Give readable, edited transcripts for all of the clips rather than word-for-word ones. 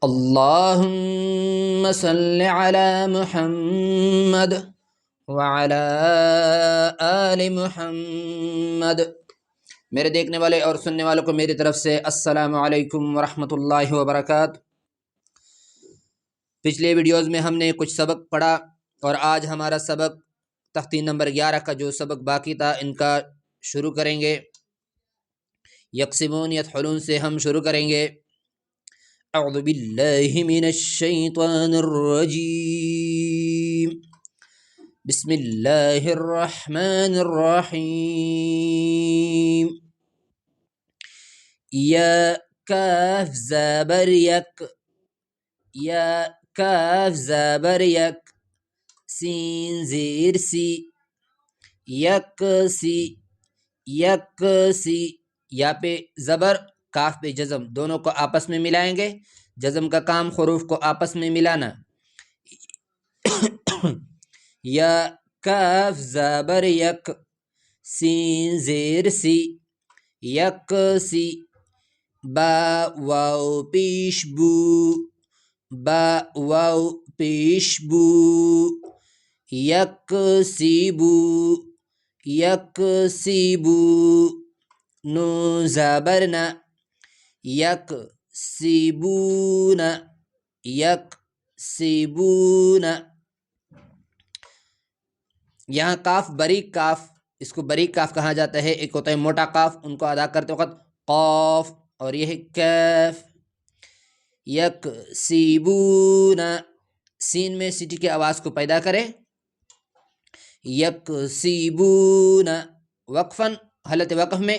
اللهم صل على محمد وعلى آل محمد۔ میرے دیکھنے والے اور سننے والوں کو میری طرف سے السلام علیکم ورحمۃ اللہ وبرکاتہ۔ پچھلے ویڈیوز میں ہم نے کچھ سبق پڑھا اور آج ہمارا سبق تختی نمبر 11 کا جو سبق باقی تھا ان کا شروع کریں گے۔ یقسمون یدخلون سے ہم شروع کریں گے۔ اعوذ باللہ من الشیطان الرجیم، بسم اللہ الرحمن الرحیم۔ یا کاف زبر یک، یا کاف زبر یک، سین زیر سی، یک سی، یک سی، یا پہ زبر کاف پہ جزم، دونوں کو آپس میں ملائیں گے۔ جزم کا کام حروف کو آپس میں ملانا۔ یا کاف زبر یک، سین زیر سی، یک سی، با واو پیش بو، با واو پیش بو، یک سی بو، یک سی بو، نو زبرنا، یک سیبون، یک سیبون۔ یہاں کاف باریک کاف، اس کو باریک کاف کہا جاتا ہے۔ ایک ہوتا ہے موٹا کاف، ان کو ادا کرتے وقت قاف، اور یہ ہے کیف۔ یک سیبون، سین میں سٹی کی آواز کو پیدا کرے۔ یک سیبون، وقفاً حالت وقف میں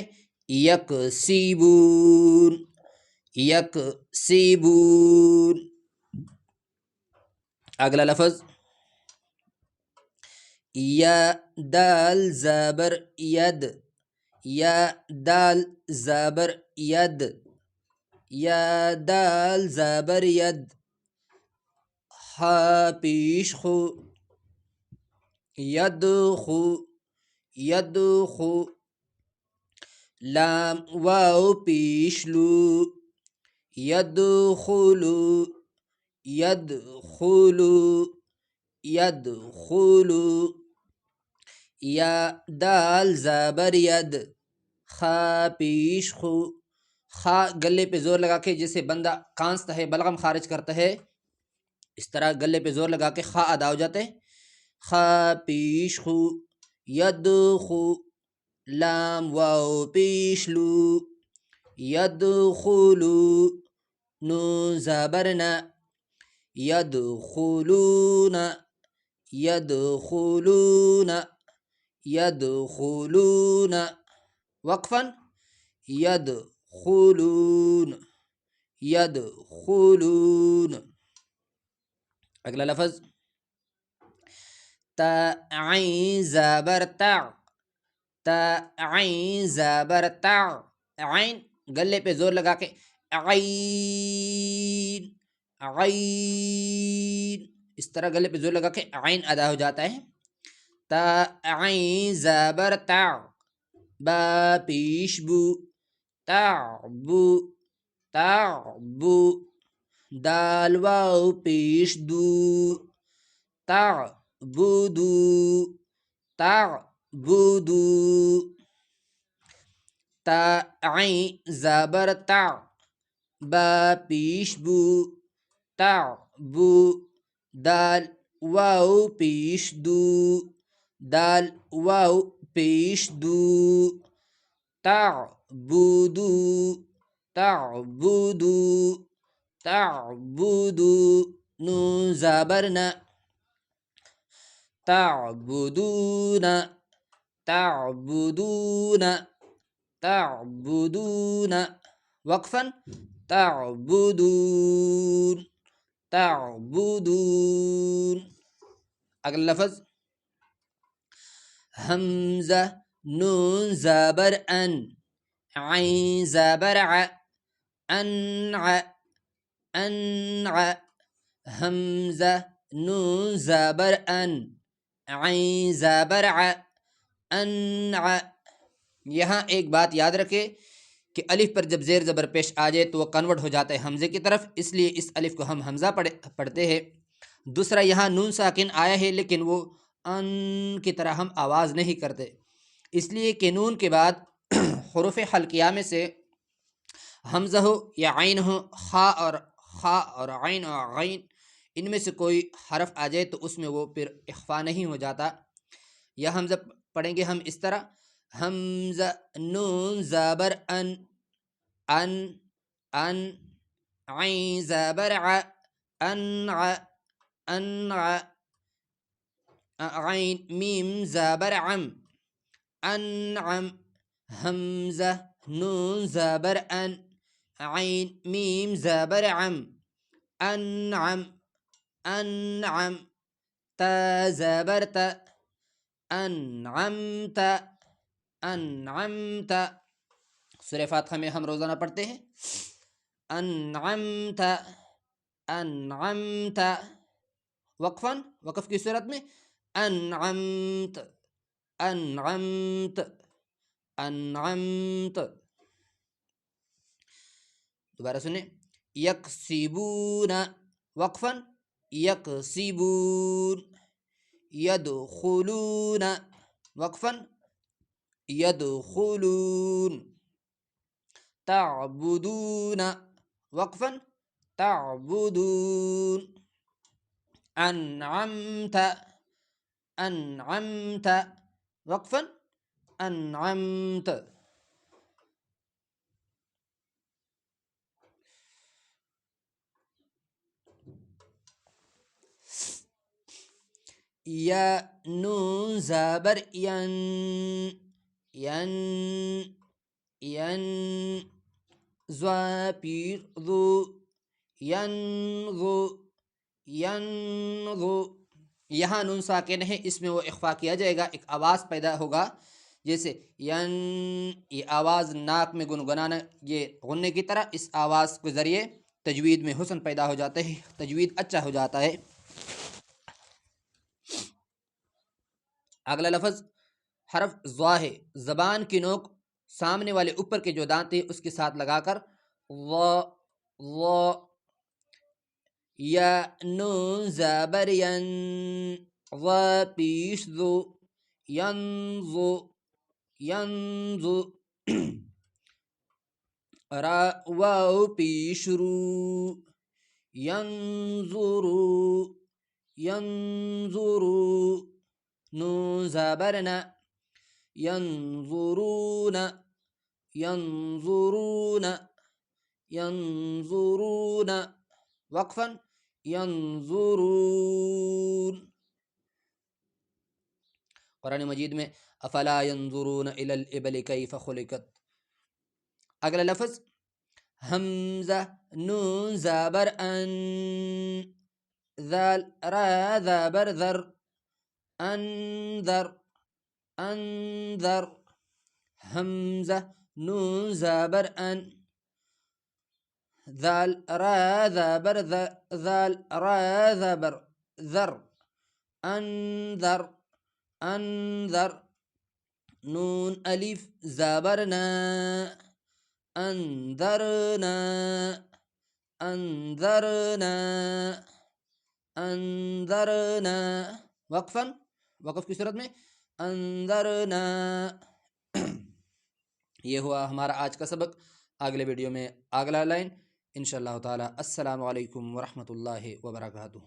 یک سیبون، یک سیبون۔ اگلا لفظ یا دال زبر ید، یا دال زبر ید، یا دال زبر ید، ہا پیش خو، ید خو، ید خو، لام واو پیش لو، ید خلو، ید خلو، ید خلو۔ یا دال زبر ید، خا پیش خو، خا گلے پہ زور لگا کے جیسے بندہ کانستا ہے، بلغم خارج کرتا ہے، اس طرح گلے پہ زور لگا کے خا ادا ہو جاتے ہیں۔ خا پیش خو، ید خو، لام واو پیش لو، ید خلو، نو زبرنا، ید خلون، ید خلون، ید خلون، وقفاً ید خلون، ید خلون۔ اگلا لفظ تا عین زبر تا، تا عین زبر تا، عین گلے پہ زور لگا کے عین، عین، اس طرح گلے پہ زور لگا کے عین ادا ہو جاتا ہے۔ تا عین زبر تا، با پیش بو، تعبو، تعبو، دال واو پیش دو، تعبدو، تعبدو۔ تا عین زبر تا، با پیش بو، تعبو، دال واو پیش دو، دال واو پیش دو، تعبدو، تعبدو، تعبدو، نو زبرنا، تعبدون، تعبدون، تعبدون، وقفاً تعبدون، تعبدون۔ اگلا لفظ حمزہ نون زبر ان، عین زبر ع، انع، انع، حمزہ نون زبر ان، عین زبر ع، انع۔ یہاں ایک بات یاد رکھے کہ الف پر جب زیر زبر پیش آ جائے تو وہ کنورٹ ہو جاتا ہے حمزے کی طرف، اس لیے اس الف کو ہم حمزہ پڑھتے ہیں۔ دوسرا یہاں نون ساکن آیا ہے لیکن وہ ان کی طرح ہم آواز نہیں کرتے، اس لیے کہ نون کے بعد حروف حلقیہ میں سے حمزہ ہو یا عین ہو، خا اور عین اور غین، ان میں سے کوئی حرف آ جائے تو اس میں وہ پھر اخفا نہیں ہو جاتا۔ یا حمزہ پڑھیں گے ہم اس طرح، حمزہ نون زبر ان، ان ان، عین زبر ع، انع انع، عین میم زبر عم، انعم، حمزہ نون زبر ان، عین میم زبر عم، انعم انعم، تا زبر تا، انعمت انعمت۔ سورہ فاتحہ میں ہم روزانہ پڑھتے ہیں انعمت انعمت، وقفاً وقف کی صورت میں انعمت انعمت انعمت۔ دوبارہ سنیں، یکسبون، وقفاً یکسبون، یدخلون، وقفاً یدخلون، تعبدون، وقفاً تعبدون، انعمت انعمت، وقفاً انعمت۔ یا نون زبر ین، ین ین، زوا پیر ذو، ینظو ینظو، یہاں نون ساکن ہے، اس میں وہ اخفا کیا جائے گا، ایک آواز پیدا ہوگا جیسے ین، یہ آواز ناک میں گنگنانا، یہ غننے کی طرح، اس آواز کے ذریعے تجوید میں حسن پیدا ہو جاتا ہے، تجوید اچھا ہو جاتا ہے۔ اگلا لفظ حرف ضا ہے، زبان کی نوک سامنے والے اوپر کے جو دانت ہیں اس کے ساتھ لگا کر ضا ضا، یا نون زبر ین، ضا پیش ذو، ینظو ینظو، را واو پیش رو، ینظرو ینظرو، نون زبر ن، ینظرون ینظرون ینظرون، وقفاً ینظرون۔ قرآن مجید میں افلا ینظرون الی الابل کیف خلقت۔ اگلا لفظ حمزہ نون زبر ان، ذال را زبر ذر، انذر انذر، حمزہ نون زبر ان، ذال را زبر ذال را زبر ذر، انذر انذر، نون الف زبر نا، انذرنا انذرنا انذرنا، وقفاً وقف کی صورت میں انذرنا۔ یہ ہوا ہمارا آج کا سبق، اگلے ویڈیو میں اگلا لائن انشاءاللہ تعالی۔ السلام علیکم ورحمۃ اللہ وبرکاتہ۔